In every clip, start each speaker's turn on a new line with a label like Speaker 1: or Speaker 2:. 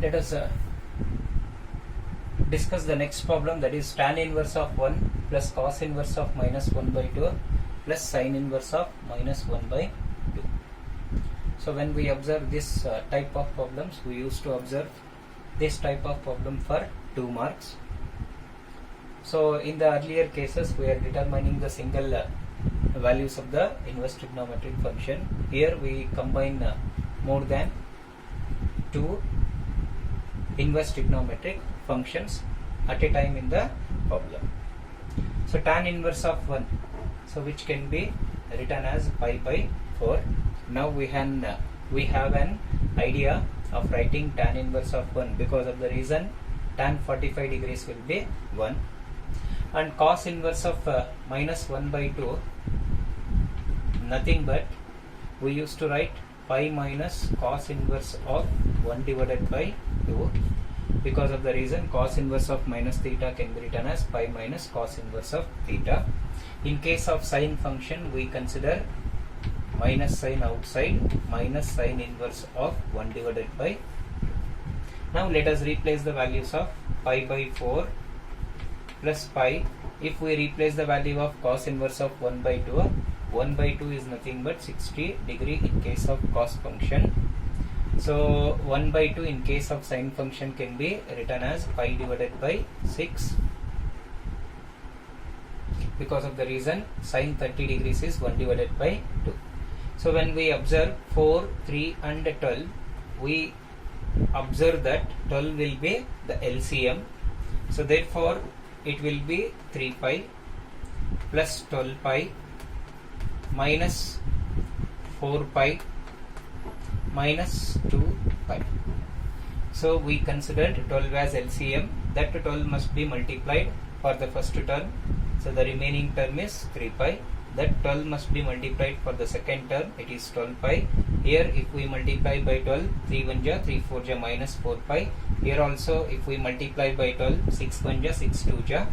Speaker 1: Let us discuss the next problem, that is tan inverse of 1 plus cos inverse of minus 1 by 2 plus sin inverse of minus 1 by 2. So when we observe this type of problems, we used to observe this type of problem for 2 marks. So in the earlier cases, we are determining the single values of the inverse trigonometric function. Here we combine more than 2 inverse trigonometric functions at a time in the problem. So tan inverse of 1, so which can be written as pi by 4. Now we have an idea of writing tan inverse of 1 because of the reason tan 45 degrees will be 1, and cos inverse of minus 1 by 2, nothing but we used to write pi minus cos inverse of 1 divided by 2. Because of the reason cos inverse of minus theta can be written as pi minus cos inverse of theta. In case of sine function, we consider minus sign outside, minus sine inverse of 1 divided by 2. Now let us replace the values of pi by 4 plus pi. If we replace the value of cos inverse of 1 by 2, 1 by 2 is nothing but 60 degree in case of cos function. So 1 by 2 in case of sine function can be written as pi divided by 6. Because of the reason sine 30 degrees is 1 divided by 2. So when we observe 4, 3 and 12, we observe that 12 will be the LCM. So therefore it will be 3 pi plus 12 pi minus 4 pi minus 2 pi. So we considered 12 as LCM. That 12 must be multiplied for the first term. So the remaining term is 3 pi. That 12 must be multiplied for the second term. It is 12 pi. Here if we multiply by 12, 3 1 ja, 3 4 ja minus 4 pi. Here also if we multiply by 12, 6 1 ja, 6 2 ja.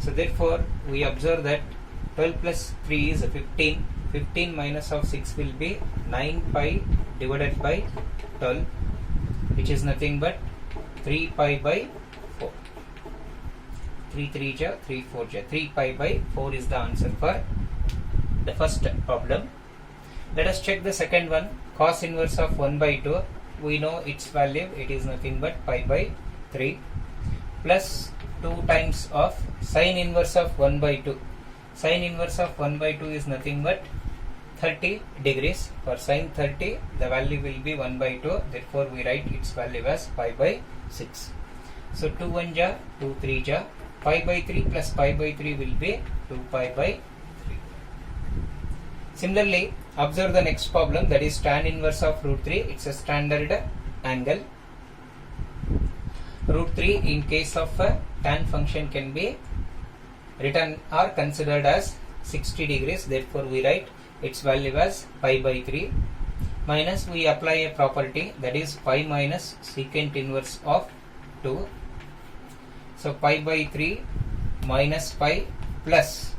Speaker 1: So therefore we observe that 12 plus 3 is 15. 15 minus of 6 will be 9 pi divided by 12, which is nothing but 3 pi by 4. 3 3 ja, 3 4 ja. 3 pi by 4 is the answer for the first problem. Let us check the second one. Cos inverse of 1 by 2. We know its value. It is nothing but pi by 3 plus 2 times of sin inverse of 1 by 2. Sin inverse of 1 by 2 is nothing but 30 degrees. For sin 30, the value will be 1 by 2. Therefore, we write its value as pi by 6. So 2 1 ja, 2 3 ja. Pi by 3 plus pi by 3 will be 2 pi by 3. Similarly, observe the next problem, that is tan inverse of root 3. It's a standard angle. Root 3 in case of a tan function can be written or considered as 60 degrees. Therefore, we write its value as pi by 3 minus we apply a property, that is pi minus secant inverse of 2. So pi by 3 minus pi plus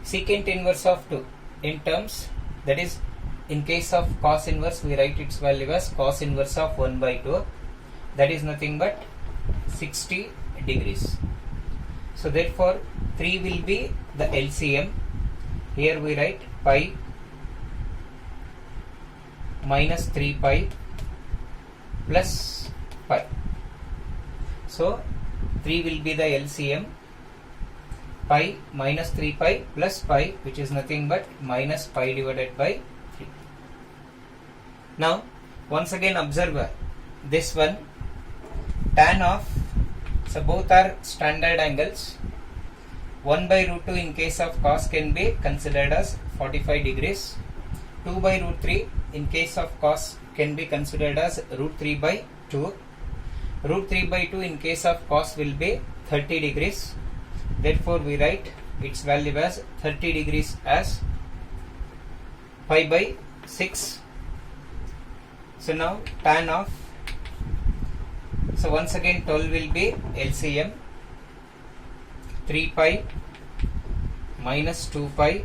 Speaker 1: secant inverse of 2 in terms, that is in case of cos inverse we write its value as cos inverse of 1 by 2, that is nothing but 60 degrees. So therefore 3 will be the LCM. Here we write pi minus 3 pi plus pi. So 3 will be the LCM. Pi minus 3 pi plus pi, which is nothing but minus pi divided by 3. Now once again observe this one, tan of, so both are standard angles. 1 by root 2 in case of cos can be considered as 45 degrees. 2 by root 3 in case of cos can be considered as root 3 by 2. Root 3 by 2 in case of cos will be 30 degrees. Therefore we write its value as 30 degrees as pi by 6. So now tan of, so once again 12 will be LCM. 3 pi minus 2 pi,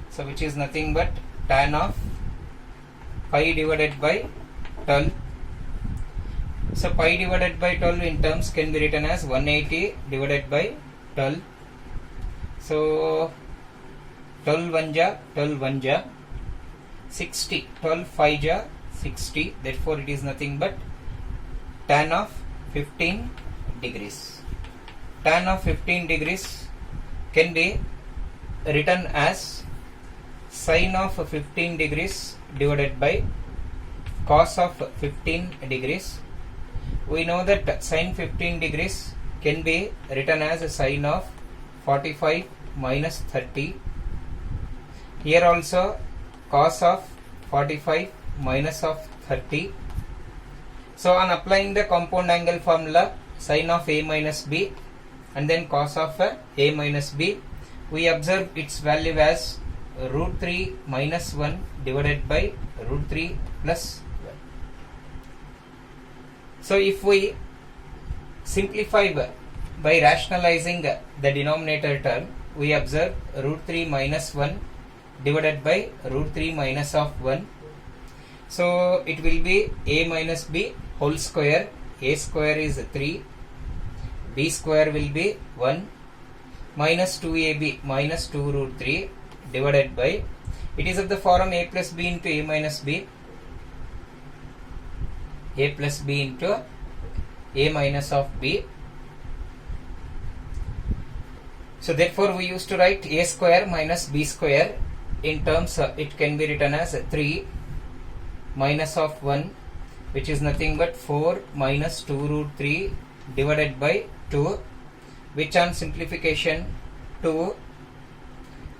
Speaker 1: so which is nothing but tan of pi divided by 12 So pi divided by 12 in terms can be written as 180 divided by 12. So 12 1 ja, 12 1 ja, 60, 12 5 ja, 60. Therefore it is nothing but tan of 15 degrees. Tan of 15 degrees can be written as sine of 15 degrees divided by cos of 15 degrees. We know that sine 15 degrees can be written as a sine of 45 minus 30. Here also cos of 45 minus of 30. So on applying the compound angle formula, sine of a minus b and then cos of a minus b, we observe its value as root 3 minus 1 divided by root 3 plus 1. So if we simplify by rationalizing the denominator term, we observe root 3 minus 1 divided by root 3 minus of 1. So it will be a minus b whole square. A square is 3, b square will be 1, minus 2ab minus 2 root 3 divided by, it is of the form a plus b into a minus b, a plus b into a minus of b. So therefore we used to write a square minus b square. In terms it can be written as 3 minus of 1, which is nothing but 4 minus 2 root 3 divided by 2, which on simplification 2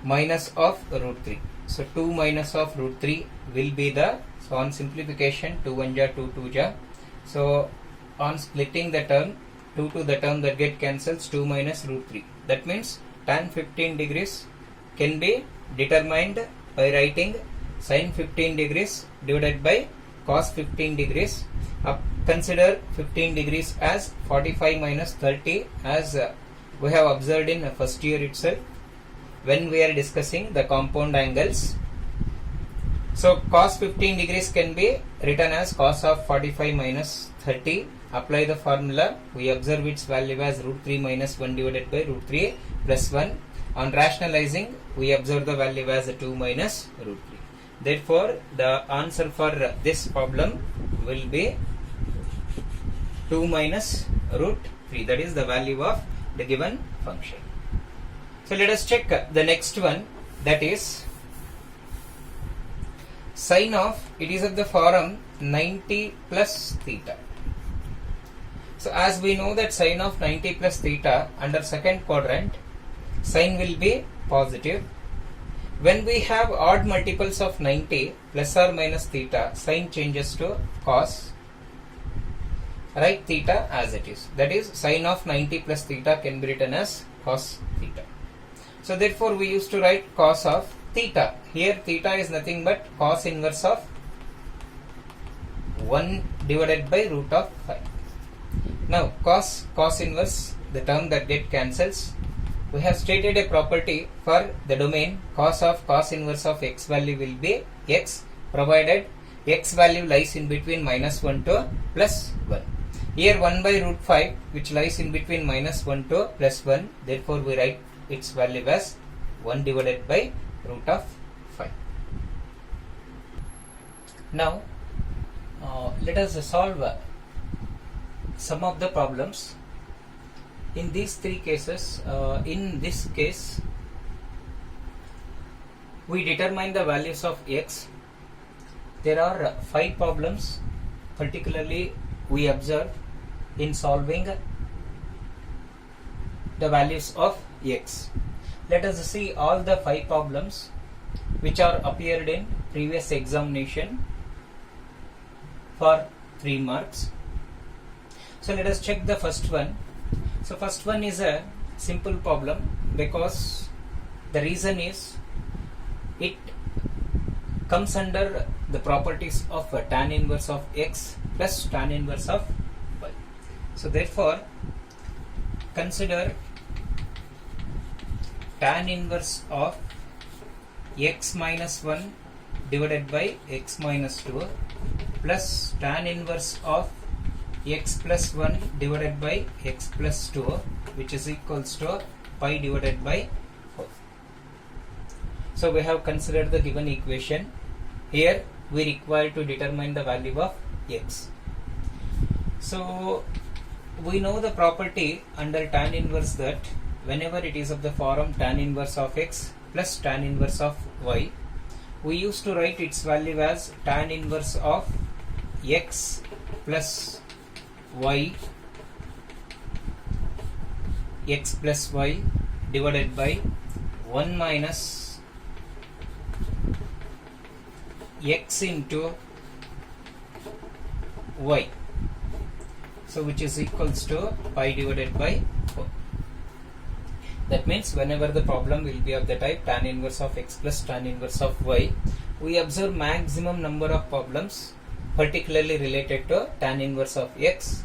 Speaker 1: minus of root 3. So 2 minus of root 3 will be the, so on simplification 2 1 ja 2 2 ja. So on splitting the term, 2 to the term that get cancels, 2 minus root 3. That means tan 15 degrees can be determined by writing sin 15 degrees divided by cos 15 degrees. Consider 15 degrees as 45 minus 30 as we have observed in first year itself when we are discussing the compound angles. So cos 15 degrees can be written as cos of 45 minus 30. Apply the formula. We observe its value as root 3 minus 1 divided by root 3 plus 1. On rationalizing, we observe the value as 2 minus root 3. Therefore, the answer for this problem will be 2 minus root 3. That is the value of the given function. So let us check the next one, that is sine of, it is of the form 90 plus theta. So as we know that sine of 90 plus theta under second quadrant, sine will be positive. When we have odd multiples of 90 plus or minus theta, sine changes to cos. Write theta as it is. That is sine of 90 plus theta can be written as cos theta. So therefore we used to write cos of theta. Here theta is nothing but cos inverse of 1 divided by root of 5. Now cos inverse, the term that get cancels. We have stated a property for the domain cos inverse of x value will be x, provided x value lies in between minus 1 to plus 1. Here 1 by root 5 which lies in between minus 1 to plus 1. Therefore we write its value as 1 divided by root of 5. Now let us solve some of the problems. In these three cases, in this case we determine the values of x. There are 5 problems particularly we observe in solving the values of x. Let us see all the 5 problems which are appeared in previous examination for 3 marks. So let us check the first one. So first one is a simple problem because the reason is it comes under the properties of tan inverse of x plus tan inverse of y. So therefore consider tan inverse of x minus 1 divided by x minus 2 plus tan inverse of x plus 1 divided by x plus 2, which is equals to pi divided by 4. So we have considered the given equation. Here we require to determine the value of x. So we know the property under tan inverse that whenever it is of the form tan inverse of x plus tan inverse of y, we used to write its value as tan inverse of x plus y, x plus y divided by 1 minus x into y. So which is equals to pi divided by 4. That means whenever the problem will be of the type tan inverse of x plus tan inverse of y, we observe maximum number of problems particularly related to tan inverse of x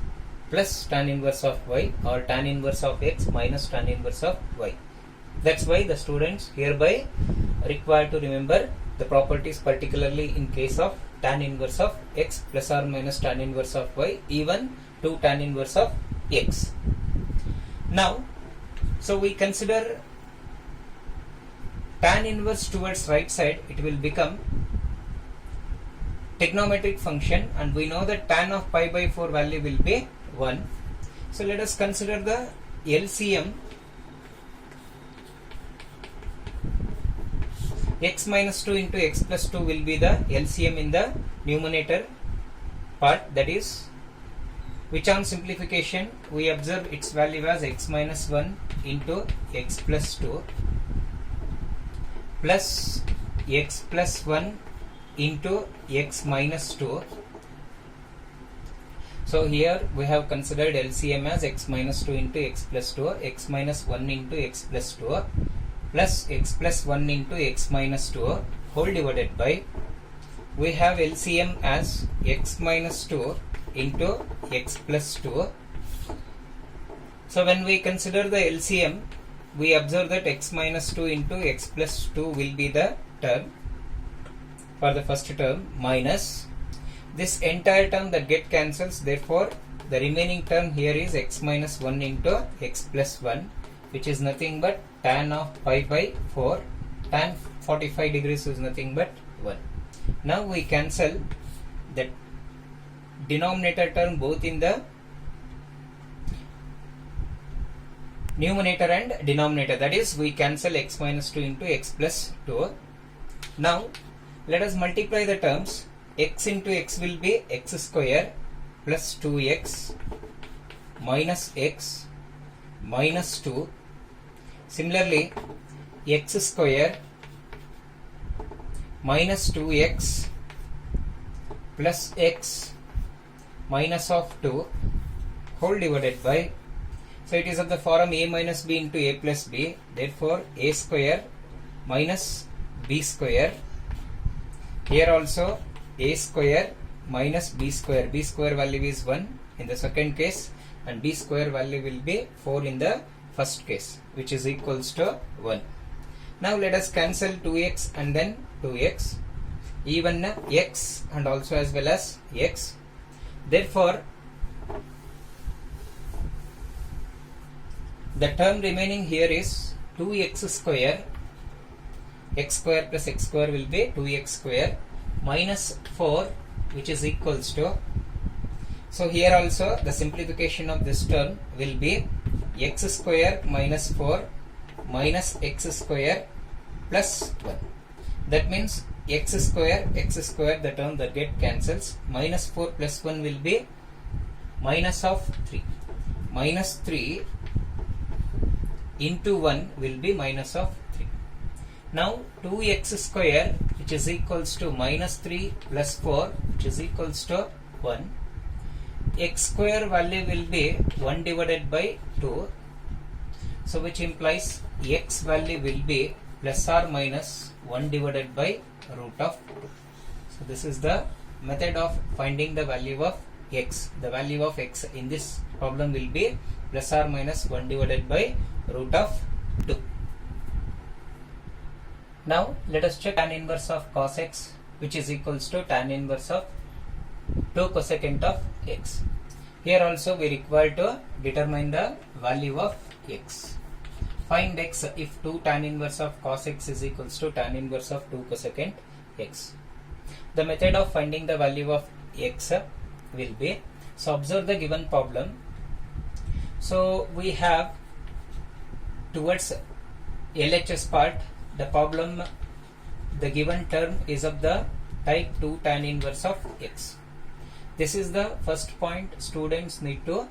Speaker 1: plus tan inverse of y, or tan inverse of x minus tan inverse of y. That's why the students hereby required to remember the properties, particularly in case of tan inverse of x plus or minus tan inverse of y, even to tan inverse of x. Now, so we consider tan inverse towards right side, it will become trigonometric function, and we know that tan of pi by 4 value will be 1. So let us consider the LCM. X minus 2 into x plus 2 will be the LCM in the numerator part, that is, which on simplification we observe its value as x minus 1 into x plus 2 plus x plus 1 into x minus 2. So here we have considered LCM as x minus 2 into x plus 2, x minus 1 into x plus 2 plus x plus 1 into x minus 2 whole divided by, we have LCM as x minus 2 into x plus 2. So when we consider the LCM, we observe that x minus 2 into x plus 2 will be the term for the first term, minus this entire term that get cancels. Therefore the remaining term here is x minus 1 into x plus 1, which is nothing but tan of pi by 4. Tan 45 degrees is nothing but 1. Now we cancel that denominator term both in the numerator and denominator, that is, we cancel x minus 2 into x plus 2. Now let us multiply the terms. X into x will be x square plus 2x minus x minus 2. Similarly, x square minus 2x plus x minus of 2 whole divided by, so it is of the form a minus b into a plus b, therefore a square minus b square. Here also a square minus b square. B square value is 1 in the second case and b square value will be 4 in the first case, which is equals to 1. Now let us cancel 2x and then 2x, even x and also as well as x. Therefore the term remaining here is 2x square. X square plus x square will be 2x square minus 4, which is equals to, so here also the simplification of this term will be x square minus 4 minus x square plus 1. That means x square, the term that get cancels, minus 4 plus 1 will be minus of 3. Minus 3 into 1 will be minus of 3. Now 2x square, which is equals to minus 3 plus 4, which is equals to 1. X square value will be 1 divided by 2. So which implies x value will be plus or minus 1 divided by root of 2. So this is the method of finding the value of x. The value of x in this problem will be plus or minus 1 divided by root of 2. Now let us check tan inverse of cos x, which is equals to tan inverse of 2 cosecant of x. Here also we require to determine the value of x. Find x if 2 tan inverse of cos x is equals to tan inverse of 2 cosecant x. The method of finding the value of x will be, so observe the given problem. So we have towards LHS part, the problem, the given term is of the type 2 tan inverse of x. This is the first point students need to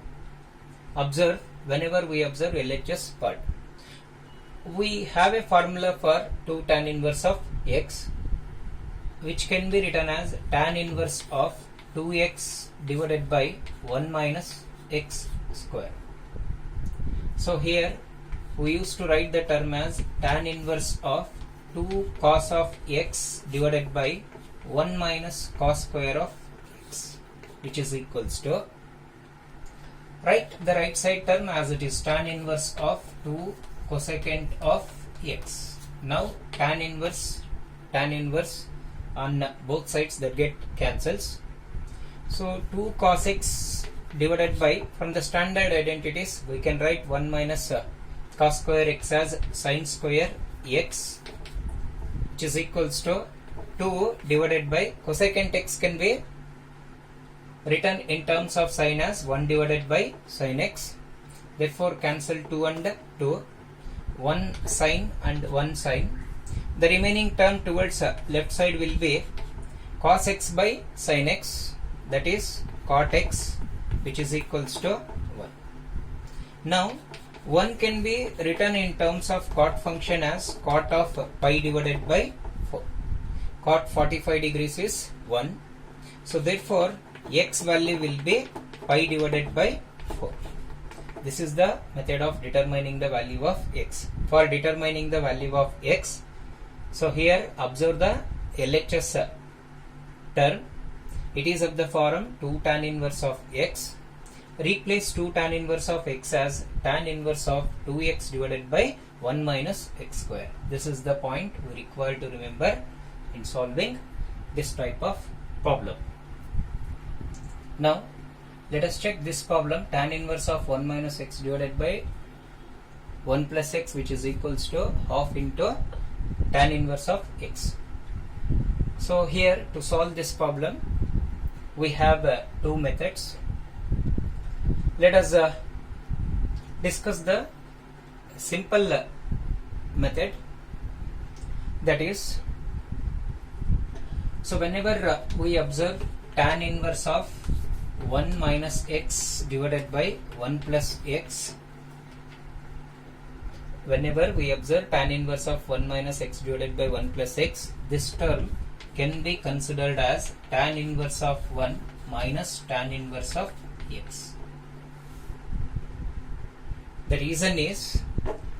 Speaker 1: observe whenever we observe LHS part. We have a formula for 2 tan inverse of x, which can be written as tan inverse of 2x divided by 1 minus x square. So here we used to write the term as tan inverse of 2 cos of x divided by 1 minus cos square of x, which is equals to, write the right side term as it is tan inverse of 2 cosecant of x. Now tan inverse on both sides, that get cancels. So 2 cos x divided by, from the standard identities we can write 1 minus cos square x as sin square x, which is equals to 2 divided by cosecant x can be written in terms of sin as 1 divided by sin x. Therefore cancel 2 and 2, 1 sin and 1 sin. The remaining term towards left side will be cos x by sin x, that is cot x, which is equals to 1. Now 1 can be written in terms of cot function as cot of pi divided by 4. Cot 45 degrees is 1. So therefore x value will be pi divided by 4. This is the method of determining the value of x. For determining the value of x, so here observe the LHS term. It is of the form 2 tan inverse of x. Replace 2 tan inverse of x as tan inverse of 2x divided by 1 minus x square. This is the point we require to remember in solving this type of problem. Now let us check this problem. Tan inverse of 1 minus x divided by 1 plus x, which is equals to half into tan inverse of x. So here to solve this problem we have two methods. Let us discuss the simple method, that is, so whenever we observe tan inverse of 1 minus x divided by 1 plus x, whenever we observe tan inverse of 1 minus x divided by 1 plus x, this term can be considered as tan inverse of 1 minus tan inverse of x. The reason is,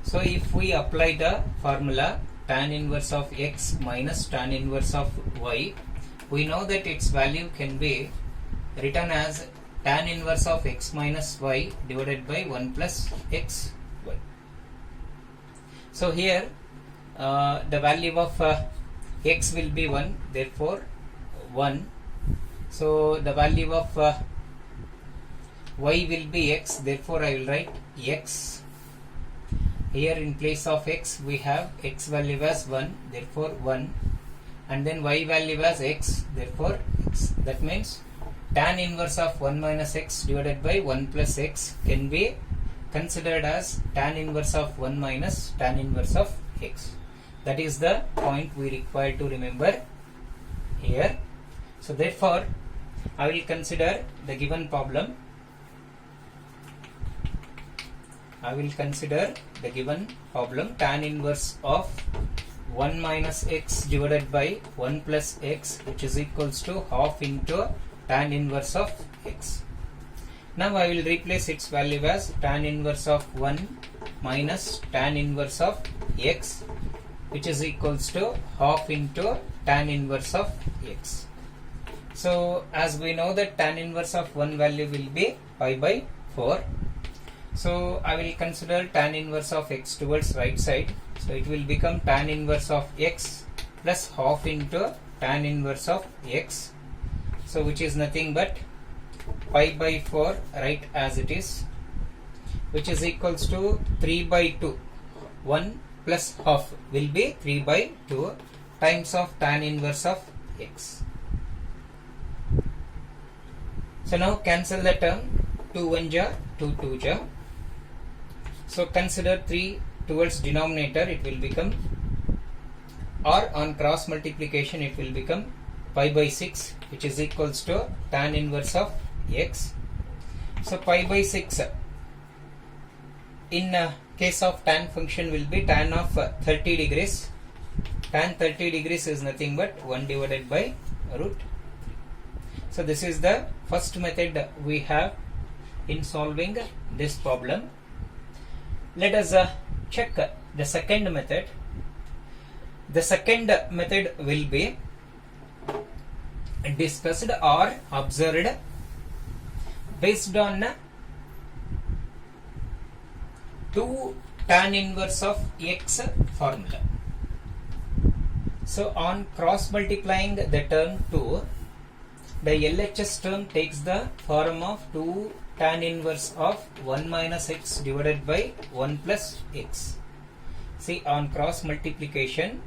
Speaker 1: so if we apply the formula tan inverse of x minus tan inverse of y, we know that its value can be written as tan inverse of x minus y divided by 1 plus x y. So here the value of x will be 1, therefore 1. So the value of y will be x, therefore I will write x. Here in place of x we have x value as 1, therefore 1, and then y value as x, therefore x. That means tan inverse of 1 minus x divided by 1 plus x can be considered as tan inverse of 1 minus tan inverse of x. That is the point we require to remember here. So therefore I will consider the given problem. Tan inverse of 1 minus x divided by 1 plus x, which is equals to half into tan inverse of x. Now I will replace its value as tan inverse of 1 minus tan inverse of x, which is equals to half into tan inverse of x. So as we know that tan inverse of 1 value will be pi by 4. So I will consider tan inverse of x towards right side. So it will become tan inverse of x plus half into tan inverse of x. So which is nothing but pi by 4 write as it is, which is equals to 3 by 2. 1 plus half will be 3 by 2 times of tan inverse of x. So now cancel the term. 2 1 ja, 2 2 ja. So consider 3 towards denominator, it will become, or on cross multiplication it will become pi by 6, which is equals to tan inverse of x. So pi by 6 in case of tan function will be tan of 30 degrees. Tan 30 degrees is nothing but 1 divided by root. So this is the first method we have in solving this problem. Let us check the second method. The second method will be discussed or observed based on 2 tan inverse of x formula. So on cross multiplying the term 2, the LHS term takes the form of 2 tan inverse of 1 minus x divided by 1 plus x. See, on cross multiplication,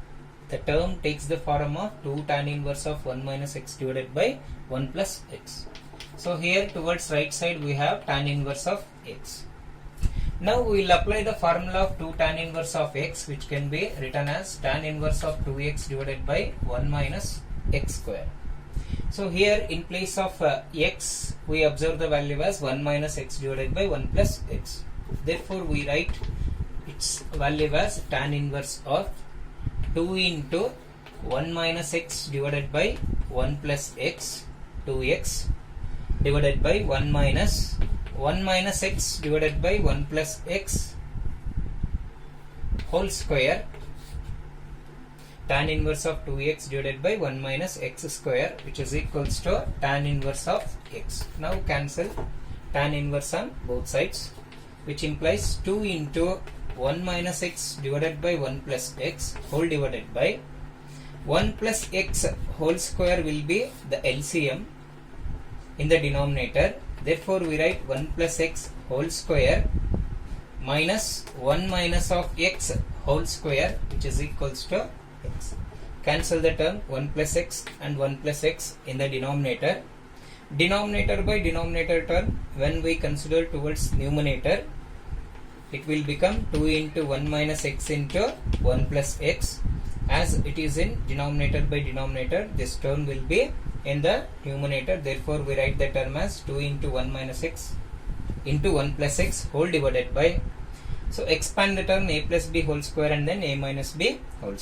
Speaker 1: the term takes the form of 2 tan inverse of 1 minus x divided by 1 plus x. So here towards right side we have tan inverse of x. Now we will apply the formula of 2 tan inverse of x, which can be written as tan inverse of 2x divided by 1 minus x square. So here in place of x, we observe the value as 1 minus x divided by 1 plus x. Therefore we write its value as tan inverse of 2 into 1 minus x divided by 1 plus x, 2x, divided by 1 minus x divided by 1 plus x whole square, tan inverse of 2x divided by 1 minus x square, which is equals to tan inverse of x. Now cancel tan inverse on both sides, which implies 2 into 1 minus x divided by 1 plus x whole divided by 1 plus x whole square will be the LCM in the denominator. Therefore we write 1 plus x whole square minus 1 minus of x whole square, which is equals to x. Cancel the term 1 plus x and 1 plus x in the denominator. Denominator by denominator term, when we consider towards numerator, it will become 2 into 1 minus x into 1 plus x. As it is in denominator by denominator, this term will be in the numerator. Therefore we write the term as 2 into 1 minus x into 1 plus x whole divided by, so expand the term a plus b whole square and then a minus b whole square.